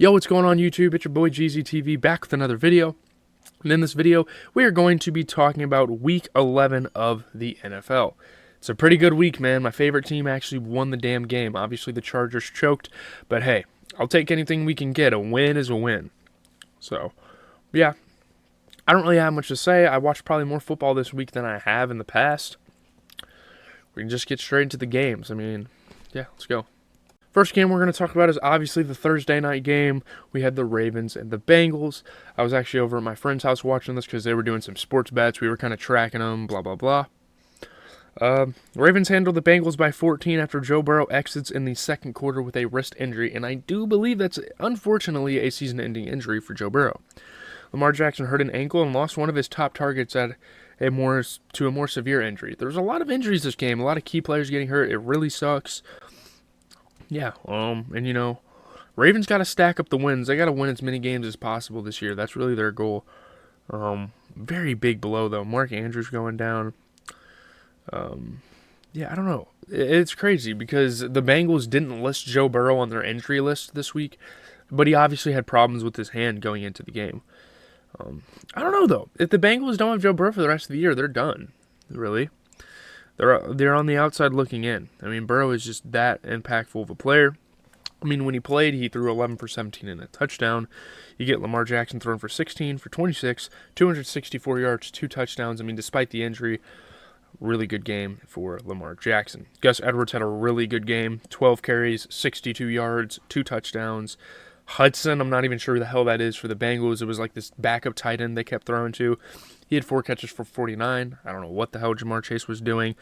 Yo, what's going on YouTube? It's your boy GZTV back with another video. And in this video, we are going to be talking about Week 11 of the NFL. It's a pretty good week, man. My favorite team actually won the damn game. Obviously, the Chargers choked, but hey, I'll take anything we can get. A win is a win. So, yeah, I don't really have much to say. I watched probably more football this week than I have in the past. We can just get straight into the games. I mean, yeah, let's go. First game we're going to talk about is obviously the Thursday night game. We had the Ravens and the Bengals. I was actually over at my friend's house watching this because they were doing some sports bets. We were kind of tracking them, blah, blah, blah. Ravens handled the Bengals by 14 after Joe Burrow exits in the second quarter with a wrist injury, and I do believe that's unfortunately a season-ending injury for Joe Burrow. Lamar Jackson hurt an ankle and lost one of his top targets to a more severe injury. There was a lot of injuries this game, a lot of key players getting hurt. It really sucks. Yeah, and you know, Ravens got to stack up the wins. They got to win as many games as possible this year. That's really their goal. Very big blow, though. Mark Andrews going down. Yeah, I don't know. It's crazy because the Bengals didn't list Joe Burrow on their injury list this week, but he obviously had problems with his hand going into the game. I don't know, though. If the Bengals don't have Joe Burrow for the rest of the year, they're done. Really. They're on the outside looking in. I mean, Burrow is just that impactful of a player. I mean, when he played, he threw 11 for 17 and a touchdown. You get Lamar Jackson throwing for 16 for 26, 264 yards, 2 touchdowns. I mean, despite the injury, really good game for Lamar Jackson. Gus Edwards had a really good game. 12 carries, 62 yards, 2 touchdowns. Hudson, I'm not even sure who the hell that is for the Bengals. It was like this backup tight end they kept throwing to. He had 4 catches for 49. I don't know what the hell Jamar Chase was doing.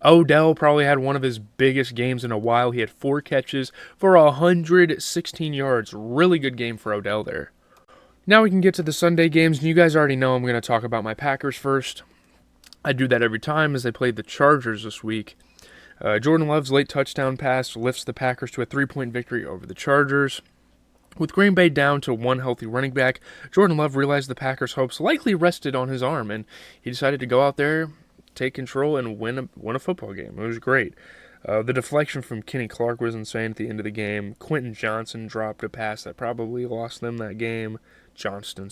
Odell probably had one of his biggest games in a while. He had 4 catches for 116 yards. Really good game for Odell there. Now we can get to the Sunday games, and you guys already know I'm going to talk about my Packers first. I do that every time as they played the Chargers this week. Jordan Love's late touchdown pass lifts the Packers to a 3-point victory over the Chargers. With Green Bay down to one healthy running back, Jordan Love realized the Packers' hopes likely rested on his arm, and he decided to go out there, take control, and win a football game. It was great. The deflection from Kenny Clark was insane at the end of the game. Quentin Johnson dropped a pass that probably lost them that game. Justin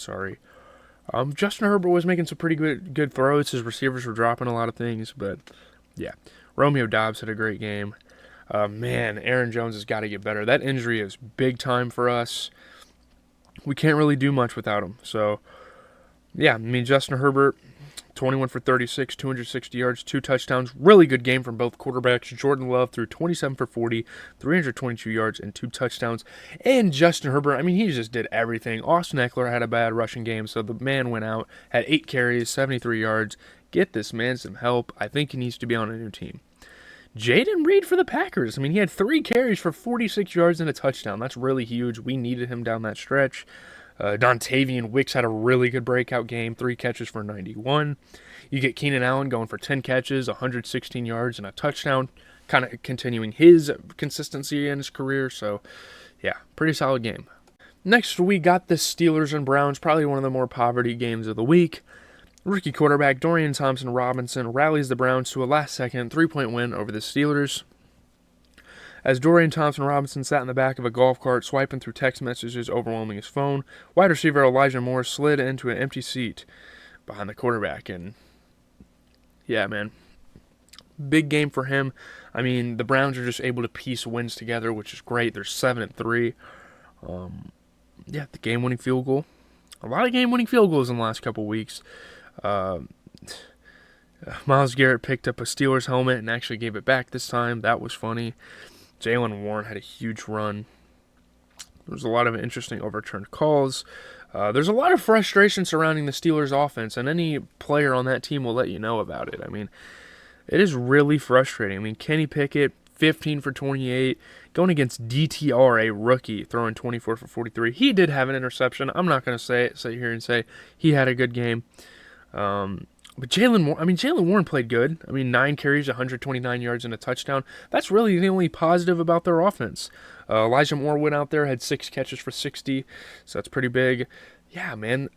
Herbert was making some pretty good throws. His receivers were dropping a lot of things, but yeah. Romeo Doubs had a great game. Man, Aaron Jones has got to get better. That injury is big time for us. We can't really do much without him. So, yeah, I mean, Justin Herbert, 21 for 36, 260 yards, 2 touchdowns. Really good game from both quarterbacks. Jordan Love threw 27 for 40, 322 yards, and 2 touchdowns. And Justin Herbert, I mean, he just did everything. Austin Eckler had a bad rushing game, so the man went out, had 8 carries, 73 yards. Get this man some help. I think he needs to be on a new team. Jaden Reed for the Packers. I mean, he had 3 carries for 46 yards and a touchdown. That's really huge. We needed him down that stretch. Dontavian Wicks had a really good breakout game, 3 catches for 91. You get Keenan Allen going for 10 catches, 116 yards, and a touchdown, kind of continuing his consistency in his career. So, yeah, pretty solid game. Next, we got the Steelers and Browns, probably one of the more poverty games of the week. Rookie quarterback Dorian Thompson-Robinson rallies the Browns to a last-second 3-point win over the Steelers. As Dorian Thompson-Robinson sat in the back of a golf cart swiping through text messages overwhelming his phone, wide receiver Elijah Moore slid into an empty seat behind the quarterback. And, yeah, man, big game for him. I mean, the Browns are just able to piece wins together, which is great. They're 7-3. Yeah, the game-winning field goal. A lot of game-winning field goals in the last couple weeks. Myles Garrett picked up a Steelers helmet and actually gave it back this time. That was funny. Jaylen Warren had a huge run. There was a lot of interesting overturned calls. There's a lot of frustration surrounding the Steelers offense, and any player on that team will let you know about it. I mean, it is really frustrating. I mean, Kenny Pickett, 15 for 28, going against DTR, a rookie, throwing 24 for 43. He did have an interception. I'm not going to sit here and say he had a good game. But Jaylen Warren played good. I mean, 9 carries, 129 yards, and a touchdown. That's really the only positive about their offense. Elijah Moore went out there, had 6 catches for 60, so that's pretty big. Yeah, man,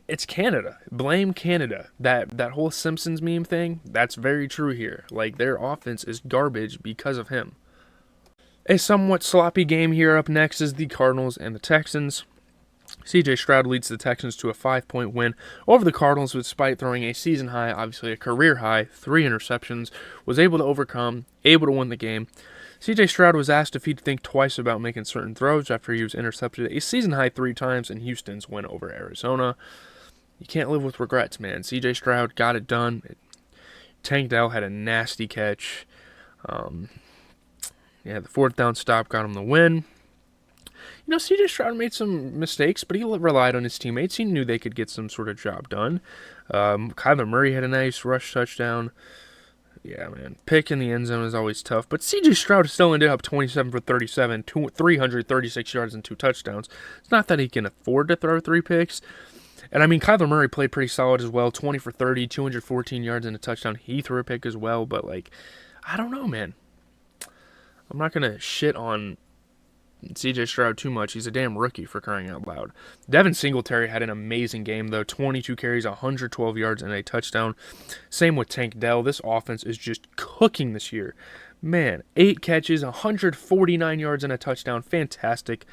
it's Canada. Blame Canada. That whole Simpsons meme thing, that's very true here. Like, their offense is garbage because of him. A somewhat sloppy game here. Up next is the Cardinals and the Texans. C.J. Stroud leads the Texans to a 5-point win over the Cardinals despite throwing a season high, obviously a career high, 3 interceptions, was able to overcome, able to win the game. C.J. Stroud was asked if he'd think twice about making certain throws after he was intercepted a season high 3 times in Houston's win over Arizona. You can't live with regrets, man. C.J. Stroud got it done. Tank Dell had a nasty catch. The 4th down stop got him the win. You know, C.J. Stroud made some mistakes, but he relied on his teammates. He knew they could get some sort of job done. Kyler Murray had a nice rush touchdown. Yeah, man. Pick in the end zone is always tough. But C.J. Stroud still ended up 27 for 37, 336 yards and 2 touchdowns. It's not that he can afford to throw 3 picks. And, I mean, Kyler Murray played pretty solid as well. 20 for 30, 214 yards and a touchdown. He threw a pick as well. But, I don't know, man. I'm not going to shit on C.J. Stroud too much. He's a damn rookie, for crying out loud. Devin Singletary had an amazing game, though. 22 carries, 112 yards, and a touchdown. Same with Tank Dell. This offense is just cooking this year. Man, 8 catches, 149 yards, and a touchdown. Fantastic.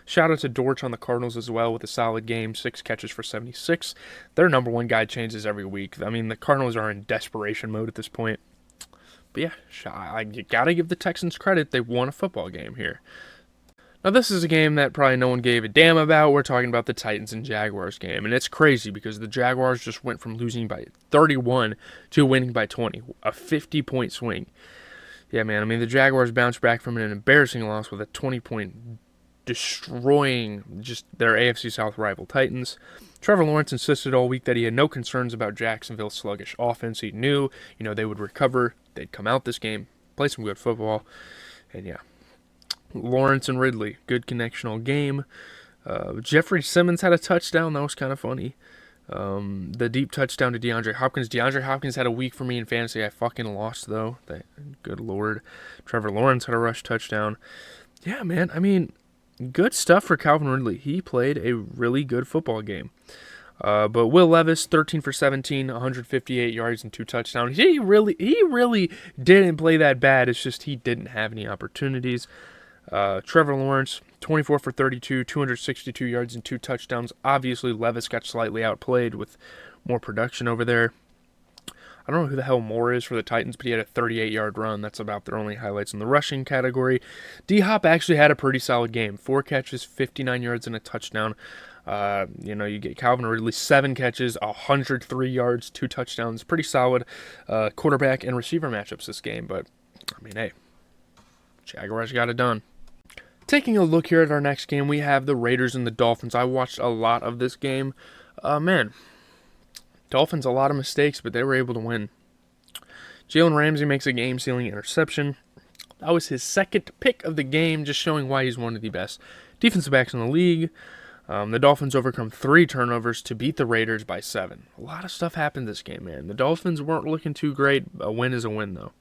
Shout out to Dortch on the Cardinals as well with a solid game. 6 catches for 76. Their number 1 guy changes every week. I mean, the Cardinals are in desperation mode at this point. But yeah, you gotta give the Texans credit. They won a football game here. Now, this is a game that probably no one gave a damn about. We're talking about the Titans and Jaguars game. And it's crazy because the Jaguars just went from losing by 31 to winning by 20. A 50-point swing. Yeah, man. I mean, the Jaguars bounced back from an embarrassing loss with a 20-point destroying just their AFC South rival Titans. Trevor Lawrence insisted all week that he had no concerns about Jacksonville's sluggish offense. He knew, they would recover. They'd come out this game, play some good football. And yeah. Lawrence and Ridley, good connectional game. Jeffrey Simmons had a touchdown. That was kind of funny. The deep touchdown to DeAndre Hopkins. DeAndre Hopkins had a week for me in fantasy. I fucking lost, though. Good Lord. Trevor Lawrence had a rush touchdown. Yeah, man. I mean, good stuff for Calvin Ridley. He played a really good football game. But Will Levis, 13 for 17, 158 yards and 2 touchdowns. He really didn't play that bad. It's just he didn't have any opportunities. Trevor Lawrence, 24 for 32, 262 yards and 2 touchdowns. Obviously, Levis got slightly outplayed with more production over there. I don't know who the hell Moore is for the Titans, but he had a 38-yard run. That's about their only highlights in the rushing category. D-Hop actually had a pretty solid game. 4 catches, 59 yards, and a touchdown. You get Calvin Ridley, 7 catches, 103 yards, 2 touchdowns. Pretty solid quarterback and receiver matchups this game. But, I mean, hey, Jaguars got it done. Taking a look here at our next game, we have the Raiders and the Dolphins. I watched a lot of this game. Dolphins, a lot of mistakes, but they were able to win. Jalen Ramsey makes a game-sealing interception. That was his 2nd pick of the game, just showing why he's one of the best defensive backs in the league. The Dolphins overcome 3 turnovers to beat the Raiders by 7. A lot of stuff happened this game, man. The Dolphins weren't looking too great. A win is a win, though.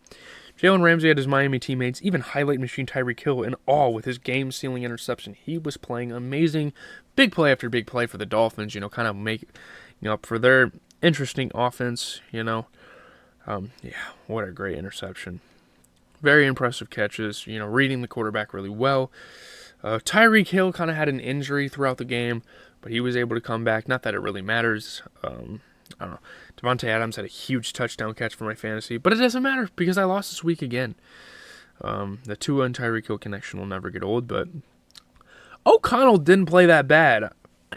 Jalen Ramsey had his Miami teammates, even highlight machine Tyreek Hill, in awe with his game-sealing interception. He was playing amazing. Big play after big play for the Dolphins, kind of make up for their interesting offense, what a great interception. Very impressive catches, reading the quarterback really well. Tyreek Hill kind of had an injury throughout the game, but he was able to come back. Not that it really matters. I don't know. Devontae Adams had a huge touchdown catch for my fantasy, but it doesn't matter because I lost this week again. The Tua and Tyreek Hill connection will never get old, but O'Connell didn't play that bad.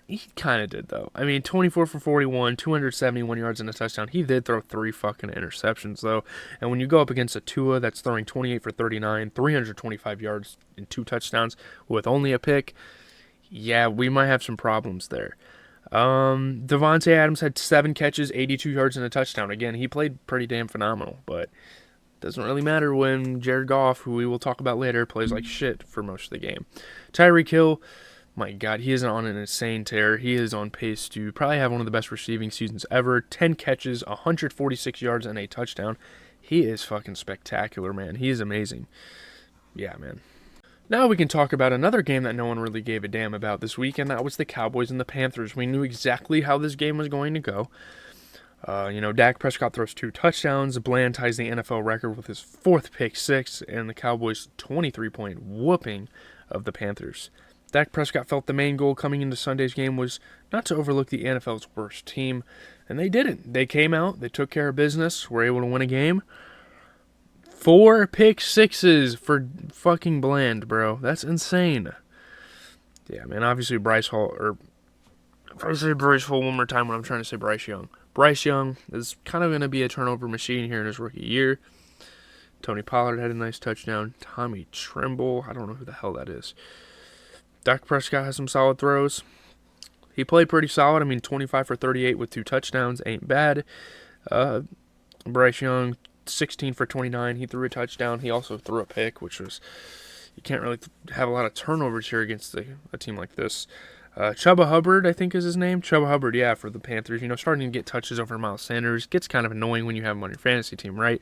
He kind of did, though. I mean, 24 for 41, 271 yards and a touchdown. He did throw 3 fucking interceptions, though. And when you go up against a Tua that's throwing 28 for 39, 325 yards and 2 touchdowns with only a pick, yeah, we might have some problems there. Devontae Adams had 7 catches, 82 yards and a touchdown. Again, he played pretty damn phenomenal, but it doesn't really matter when Jared Goff, who we will talk about later, plays like shit for most of the game. Tyreek Hill, my God, he is on an insane tear. He is on pace to probably have one of the best receiving seasons ever. 10 catches, 146 yards, and a touchdown. He is fucking spectacular, man. He is amazing. Yeah, man. Now we can talk about another game that no one really gave a damn about this week, and that was the Cowboys and the Panthers. We knew exactly how this game was going to go. Dak Prescott throws 2 touchdowns. Bland ties the NFL record with his 4th pick six, and the Cowboys' 23-point whooping of the Panthers. Dak Prescott felt the main goal coming into Sunday's game was not to overlook the NFL's worst team, and they didn't. They came out, they took care of business, were able to win a game. 4 pick sixes for fucking Bland, bro. That's insane. Yeah, man, obviously Bryce Hall, or if I say Bryce Hall one more time when I'm trying to say Bryce Young. Bryce Young is kind of going to be a turnover machine here in his rookie year. Tony Pollard had a nice touchdown. Tommy Tremble, I don't know who the hell that is. Dak Prescott has some solid throws. He played pretty solid. I mean, 25 for 38 with 2 touchdowns ain't bad. Bryce Young, 16 for 29. He threw a touchdown. He also threw a pick, which was, you can't really have a lot of turnovers here against a team like this. Chuba Hubbard, I think is his name. Chuba Hubbard, yeah, for the Panthers. Starting to get touches over Miles Sanders. Gets kind of annoying when you have him on your fantasy team, right?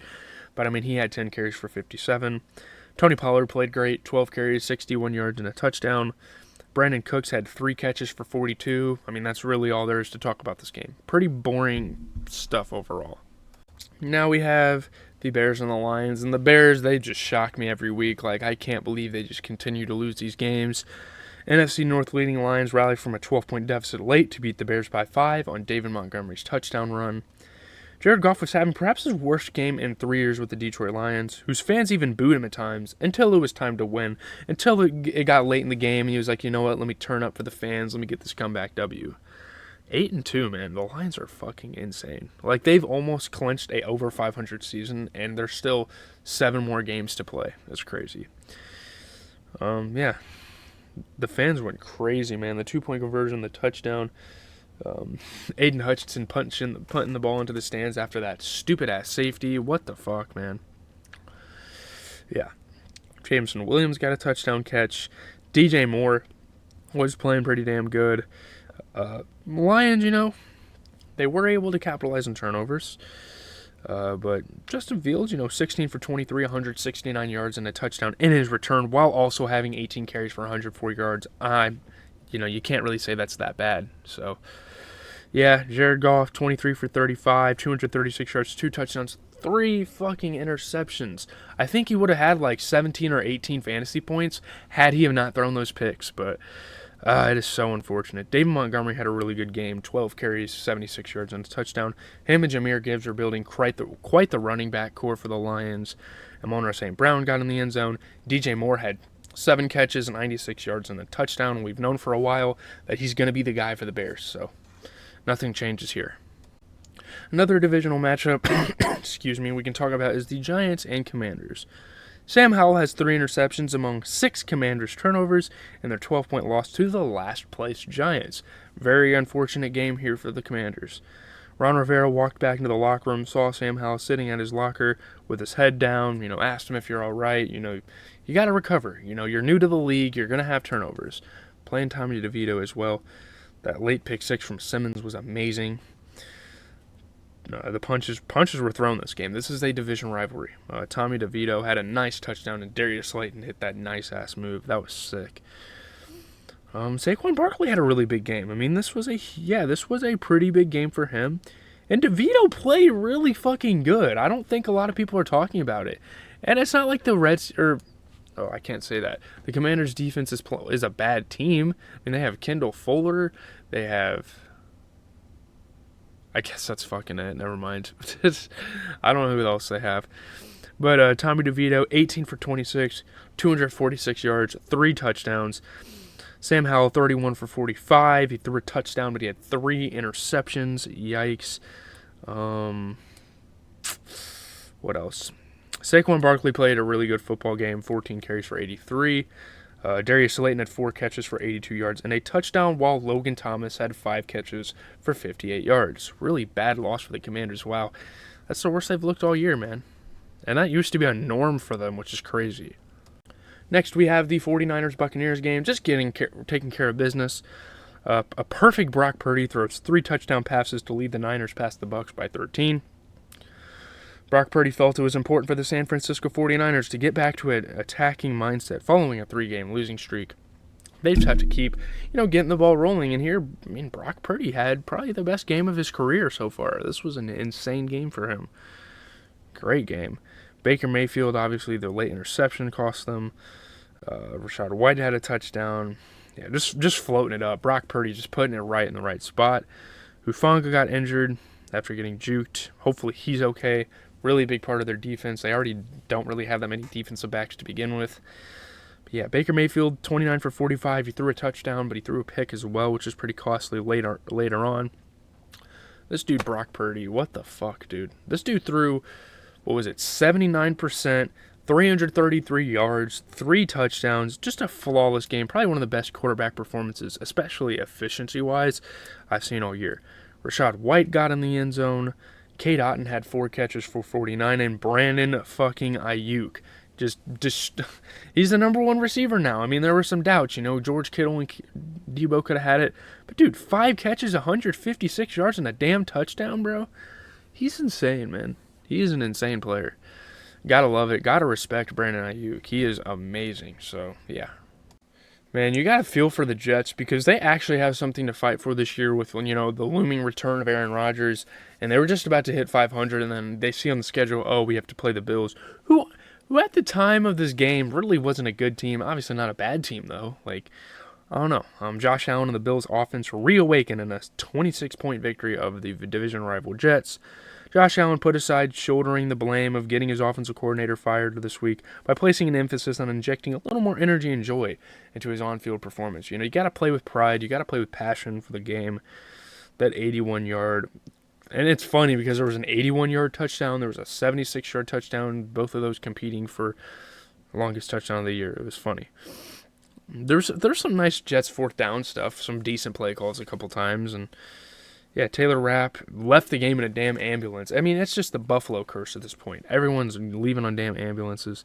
But, I mean, he had 10 carries for 57. Tony Pollard played great. 12 carries, 61 yards, and a touchdown. Brandon Cooks had 3 catches for 42. I mean, that's really all there is to talk about this game. Pretty boring stuff overall. Now we have the Bears and the Lions. And the Bears, they just shock me every week. Like, I can't believe they just continue to lose these games. NFC North leading Lions rallied from a 12-point deficit late to beat the Bears by 5 on David Montgomery's touchdown run. Jared Goff was having perhaps his worst game in 3 years with the Detroit Lions, whose fans even booed him at times until it was time to win, until it got late in the game and he was like, you know what, let me turn up for the fans, let me get this comeback W. 8-2, man. The Lions are fucking insane. Like, they've almost clinched a over 500 season, and there's still 7 more games to play. That's crazy. Yeah. The fans went crazy, man. The 2-point conversion, the touchdown. Aiden Hutchinson punting the ball into the stands after that stupid-ass safety. What the fuck, man? Yeah. Jameson Williams got a touchdown catch. DJ Moore was playing pretty damn good. Lions, they were able to capitalize on turnovers. But Justin Fields, 16 for 23, 169 yards and a touchdown in his return while also having 18 carries for 104 yards. You can't really say that's that bad. So, yeah, Jared Goff, 23 for 35, 236 yards, 2 touchdowns, 3 fucking interceptions. I think he would have had like 17 or 18 fantasy points had he have not thrown those picks, but it is so unfortunate. David Montgomery had a really good game, 12 carries, 76 yards, and a touchdown. Him and Jahmyr Gibbs are building quite the running back core for the Lions. Amon-Ra St. Brown got in the end zone. DJ Moore had 7 catches, 96 yards, and a touchdown. We've known for a while that he's going to be the guy for the Bears, so nothing changes here. Another divisional matchup, we can talk about is the Giants and Commanders. Sam Howell has 3 interceptions among 6 Commanders turnovers in their 12-point loss to the last-place Giants. Very unfortunate game here for the Commanders. Ron Rivera walked back into the locker room, saw Sam Howell sitting at his locker with his head down, asked him if you're all right. You got to recover. You're new to the league. You're going to have turnovers. Playing Tommy DeVito as well. That late pick 6 from Simmons was amazing. The punches were thrown this game. This is a division rivalry. Tommy DeVito had a nice touchdown, and Darius Slayton hit that nice-ass move. That was sick. Saquon Barkley had a really big game. I mean, this was a pretty big game for him. And DeVito played really fucking good. I don't think a lot of people are talking about it. And it's not like I can't say that. The Commanders' defense is a bad team. I mean, they have Kendall Fuller. They have... I guess that's fucking it. Never mind. I don't know who else they have. But Tommy DeVito, 18 for 26, 246 yards, 3 touchdowns. Sam Howell, 31 for 45. He threw a touchdown, but he had 3 interceptions. Yikes. What else? Saquon Barkley played a really good football game, 14 carries for 83. Darius Slayton had 4 catches for 82 yards and a touchdown, while Logan Thomas had 5 catches for 58 yards. Really bad loss for the Commanders. Wow, that's the worst they've looked all year, man. And that used to be a norm for them, which is crazy. Next, we have the 49ers-Buccaneers game, just taking care of business. A perfect Brock Purdy throws 3 touchdown passes to lead the Niners past the Bucs by 13. Brock Purdy felt it was important for the San Francisco 49ers to get back to an attacking mindset following a 3-game losing streak. They just have to keep, getting the ball rolling. And here, I mean, Brock Purdy had probably the best game of his career so far. This was an insane game for him. Great game. Baker Mayfield, obviously, the late interception cost them. Rachaad White had a touchdown. Yeah, just floating it up. Brock Purdy just putting it right in the right spot. Hufanga got injured after getting juked. Hopefully he's okay. Really big part of their defense. They already don't really have that many defensive backs to begin with. But yeah, Baker Mayfield, 29 for 45. He threw a touchdown, but he threw a pick as well, which is pretty costly later on. This dude, Brock Purdy, what the fuck, dude? This dude threw, 79%, 333 yards, 3 touchdowns, just a flawless game. Probably one of the best quarterback performances, especially efficiency-wise, I've seen all year. Rachaad White got in the end zone. Cade Otton had 4 catches for 49, and Brandon fucking Ayuk. Just he's the number 1 receiver now. I mean, there were some doubts. George Kittle and Debo could have had it. But, dude, 5 catches, 156 yards, and a damn touchdown, bro. He's insane, man. He is an insane player. Gotta love it. Gotta respect Brandon Ayuk. He is amazing. So, yeah. Man, you gotta feel for the Jets because they actually have something to fight for this year with, the looming return of Aaron Rodgers. And they were just about to hit 500, and then they see on the schedule, we have to play the Bills, who at the time of this game really wasn't a good team. Obviously not a bad team, though. I don't know. Josh Allen and the Bills offense reawakened in a 26-point victory of the division rival Jets. Josh Allen put aside shouldering the blame of getting his offensive coordinator fired this week by placing an emphasis on injecting a little more energy and joy into his on-field performance. You got to play with pride. You got to play with passion for the game. That 81-yard. And it's funny because there was an 81-yard touchdown. There was a 76-yard touchdown. Both of those competing for the longest touchdown of the year. It was funny. There's some nice Jets fourth down stuff. Some decent play calls a couple times. And yeah, Taylor Rapp left the game in a damn ambulance. I mean, it's just the Buffalo curse at this point. Everyone's leaving on damn ambulances.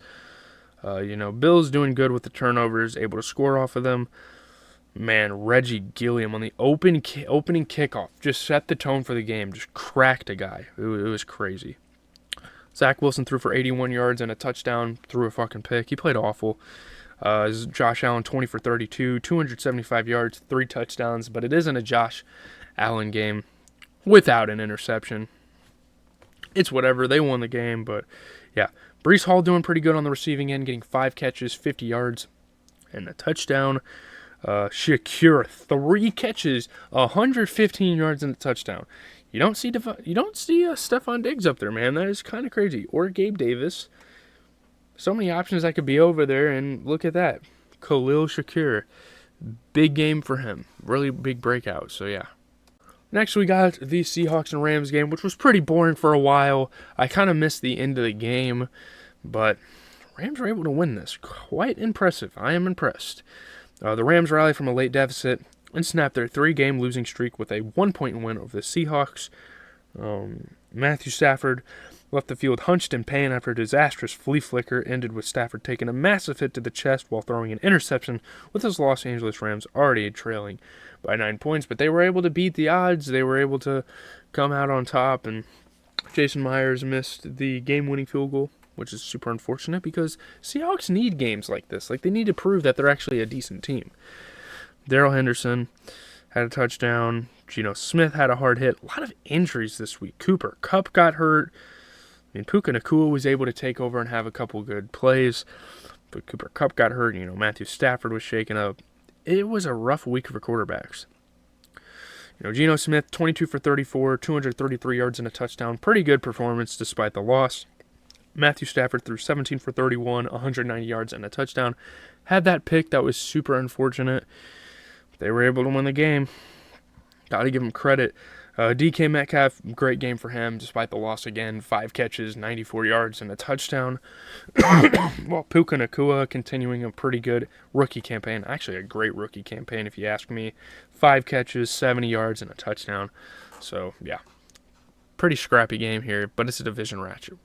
Bill's doing good with the turnovers, able to score off of them. Man, Reggie Gilliam on the opening kickoff just set the tone for the game. Just cracked a guy. It was crazy. Zach Wilson threw for 81 yards and a touchdown, threw a fucking pick. He played awful. Josh Allen, 20 for 32, 275 yards, 3 touchdowns, but it isn't a Josh Allen game without an interception. It's whatever. They won the game, but yeah. Breece Hall doing pretty good on the receiving end, getting 5 catches, 50 yards, and a touchdown. Shakir, 3 catches, 115 yards, and a touchdown. You don't see Stephon Diggs up there, man. That is kind of crazy. Or Gabe Davis. So many options that could be over there, and look at that. Khalil Shakir. Big game for him. Really big breakout, so yeah. Next, we got the Seahawks and Rams game, which was pretty boring for a while. I kind of missed the end of the game, but Rams were able to win this. Quite impressive. I am impressed. The Rams rallied from a late deficit and snapped their 3-game losing streak with a 1-point win over the Seahawks. Matthew Stafford left the field hunched in pain after a disastrous flea flicker ended with Stafford taking a massive hit to the chest while throwing an interception, with his Los Angeles Rams already trailing by 9 points. But they were able to beat the odds. They were able to come out on top, and Jason Myers missed the game-winning field goal, which is super unfortunate because Seahawks need games like this. They need to prove that they're actually a decent team. Darrell Henderson had a touchdown. Geno Smith had a hard hit. A lot of injuries this week. Cooper Kupp got hurt. Puka Nacua was able to take over and have a couple good plays, but Cooper Kupp got hurt. Matthew Stafford was shaken up. It was a rough week for quarterbacks. Geno Smith, 22 for 34, 233 yards and a touchdown. Pretty good performance despite the loss. Matthew Stafford threw 17 for 31, 190 yards and a touchdown. Had that pick that was super unfortunate. They were able to win the game. Got to give them credit. DK Metcalf, great game for him despite the loss again. 5 catches, 94 yards, and a touchdown. While Puka Nacua continuing a pretty good rookie campaign. Actually, a great rookie campaign if you ask me. 5 catches, 70 yards, and a touchdown. So, yeah. Pretty scrappy game here, but it's a division matchup.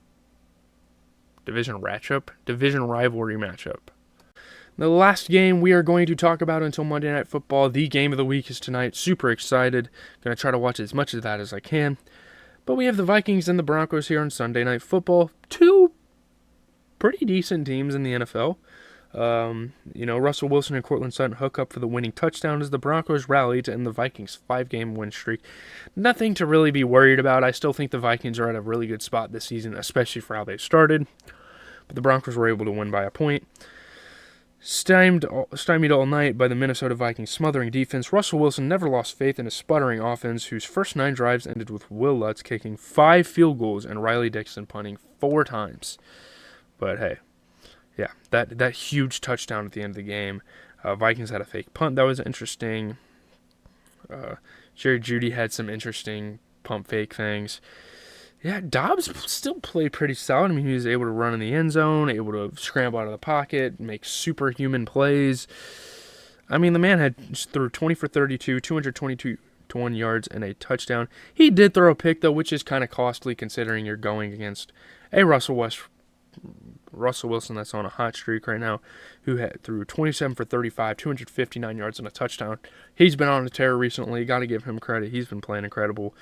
Division rivalry matchup. The last game we are going to talk about until Monday Night Football, the game of the week, is tonight. Super excited. Going to try to watch as much of that as I can. But we have the Vikings and the Broncos here on Sunday Night Football. 2 pretty decent teams in the NFL. Russell Wilson and Courtland Sutton hook up for the winning touchdown as the Broncos rally to end the Vikings' 5-game win streak. Nothing to really be worried about. I still think the Vikings are at a really good spot this season, especially for how they started. But the Broncos were able to win by a point. Stymied all night by the Minnesota Vikings' smothering defense, Russell Wilson never lost faith in a sputtering offense whose first 9 drives ended with Will Lutz kicking 5 field goals and Riley Dixon punting 4 times. But hey, yeah, that huge touchdown at the end of the game. Vikings had a fake punt that was interesting. Jerry Jeudy had some interesting pump fake things. Yeah, Dobbs still played pretty solid. I mean, he was able to run in the end zone, able to scramble out of the pocket, make superhuman plays. I mean, the man had threw 20 for 32, 221 yards, and a touchdown. He did throw a pick, though, which is kind of costly considering you're going against a Russell Wilson that's on a hot streak right now, who threw 27 for 35, 259 yards, and a touchdown. He's been on a tear recently. Got to give him credit. He's been playing incredible.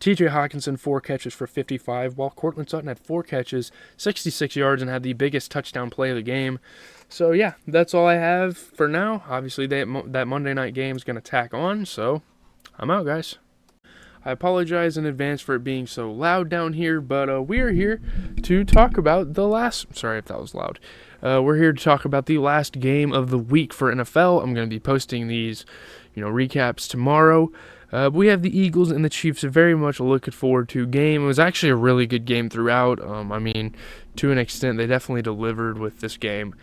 T.J. Hockenson, 4 catches for 55, while Courtland Sutton had 4 catches, 66 yards, and had the biggest touchdown play of the game. So, yeah, that's all I have for now. Obviously, that Monday night game is going to tack on, so I'm out, guys. I apologize in advance for it being so loud down here, but we're here to talk about the last... Sorry if that was loud. We're here to talk about the last game of the week for NFL. I'm going to be posting these, recaps tomorrow. We have the Eagles and the Chiefs very much looking forward to game. It was actually a really good game throughout. To an extent, they definitely delivered with this game.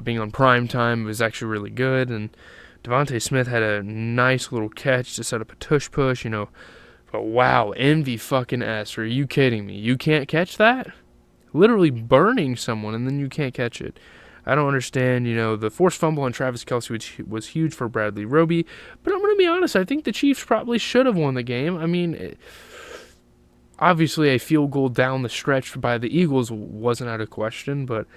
Being on prime time, it was actually really good. And Devontae Smith had a nice little catch to set up a tush-push, But wow, MV-fucking-S. Are you kidding me? You can't catch that? Literally burning someone, and then you can't catch it. I don't understand, the forced fumble on Travis Kelce, which was huge for Bradley Roby. But I'm going to be honest, I think the Chiefs probably should have won the game. I mean, obviously a field goal down the stretch by the Eagles wasn't out of question. But,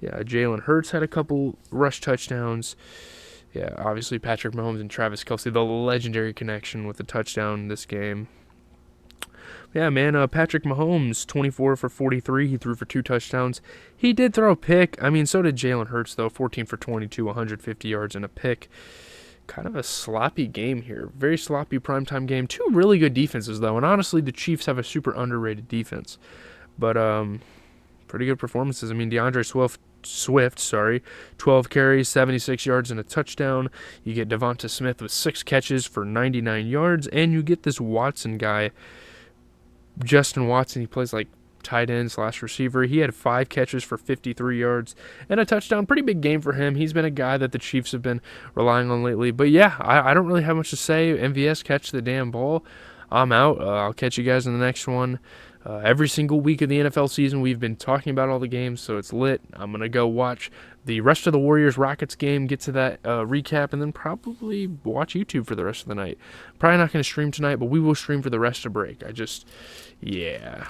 yeah, Jalen Hurts had a couple rush touchdowns. Yeah, obviously Patrick Mahomes and Travis Kelce, the legendary connection with the touchdown in this game. Yeah, man, Patrick Mahomes, 24 for 43. He threw for 2 touchdowns. He did throw a pick. I mean, so did Jalen Hurts, though. 14 for 22, 150 yards and a pick. Kind of a sloppy game here. Very sloppy primetime game. 2 really good defenses, though. And honestly, the Chiefs have a super underrated defense. But pretty good performances. I mean, DeAndre Swift, 12 carries, 76 yards, and a touchdown. You get Devonta Smith with 6 catches for 99 yards. And you get this Watson guy, Justin Watson. He plays like tight end / receiver. He had 5 catches for 53 yards and a touchdown. Pretty big game for him. He's been a guy that the Chiefs have been relying on lately. But yeah, I don't really have much to say. MVS, catch the damn ball. I'm out. I'll catch you guys in the next one. Every single week of the NFL season, we've been talking about all the games, so it's lit. I'm going to go watch the rest of the Warriors-Rockets game, get to that recap, and then probably watch YouTube for the rest of the night. Probably not going to stream tonight, but we will stream for the rest of break. Yeah.